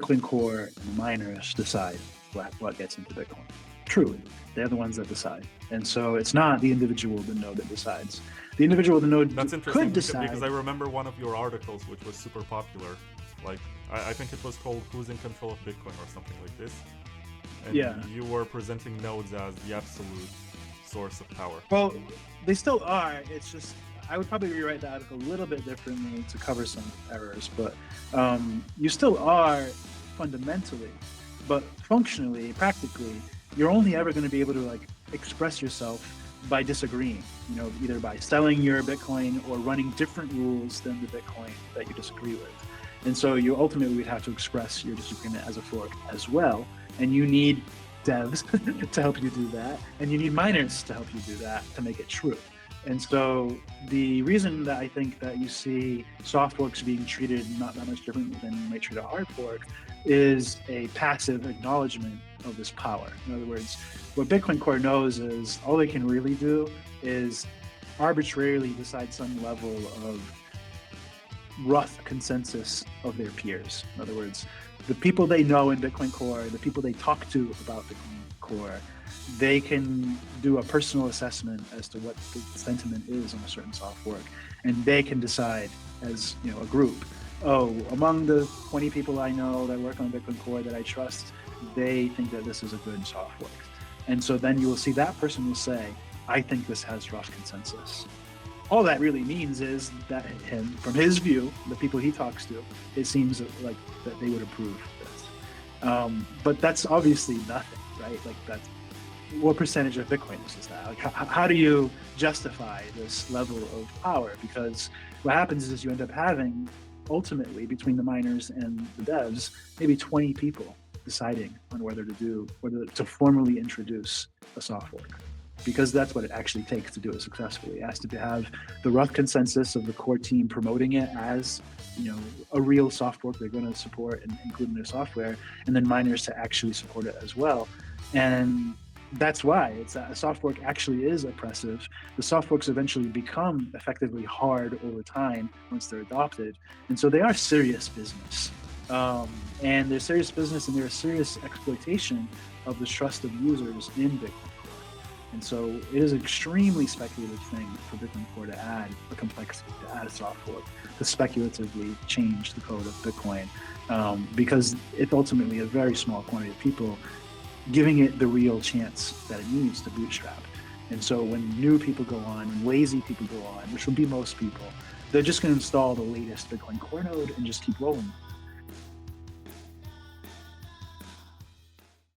Bitcoin Core and the miners decide what gets into Bitcoin. Truly, they're the ones that decide. And so it's not the individual of the node that decides. The individual of the node That's interesting could decide. because I remember one of your articles, which was super popular. Like, I think it was called "Who's in Control of Bitcoin" or something like this. And Yeah. you were presenting nodes as the absolute source of power. Well, they still are. It's just I would probably rewrite the article a little bit differently to cover some errors, but you still are fundamentally, but functionally, practically, you're only ever going to be able to like express yourself by disagreeing. You know, either by selling your Bitcoin or running different rules than the Bitcoin that you disagree with. And so you ultimately would have to express your disagreement as a fork as well. And you need devs to help you do that. And you need miners to help you do that to make it true. And so the reason that I think that you see soft forks being treated not that much differently than you might treat a hard fork is a passive acknowledgement of this power. In other words, what Bitcoin Core knows is all they can really do is arbitrarily decide some level of rough consensus of their peers. In other words, the people they know in Bitcoin Core, the people they talk to about Bitcoin Core, they can do a personal assessment as to what the sentiment is on a certain soft fork, and they can decide as a group. Oh, among the 20 people I know that work on Bitcoin Core that I trust, they think that this is a good soft fork. And so then you will see that person will say, I think this has rough consensus. All that really means is that from his view, the people he talks to, it seems like that they would approve this. But that's obviously nothing, right? Like that's what percentage of Bitcoin is that? Like how do you justify this level of power? Because what happens is you end up having ultimately between the miners and the devs, maybe 20 people deciding on whether to formally introduce a soft fork. Because that's what it actually takes to do it successfully. It has to have the rough consensus of the core team promoting it as, a real soft fork they're going to support and include in their software, and then miners to actually support it as well. And that's why a soft fork actually is oppressive. The soft forks eventually become effectively hard over time once they're adopted. And so they are serious business. And they're serious business and they're a serious exploitation of the trust of users in Bitcoin. And so it is an extremely speculative thing for Bitcoin Core to add a complexity, to add a soft fork, to speculatively change the code of Bitcoin, because it's ultimately a very small quantity of people giving it the real chance that it needs to bootstrap. And so when new people go on, when lazy people go on, which will be most people, they're just going to install the latest Bitcoin Core node and just keep rolling.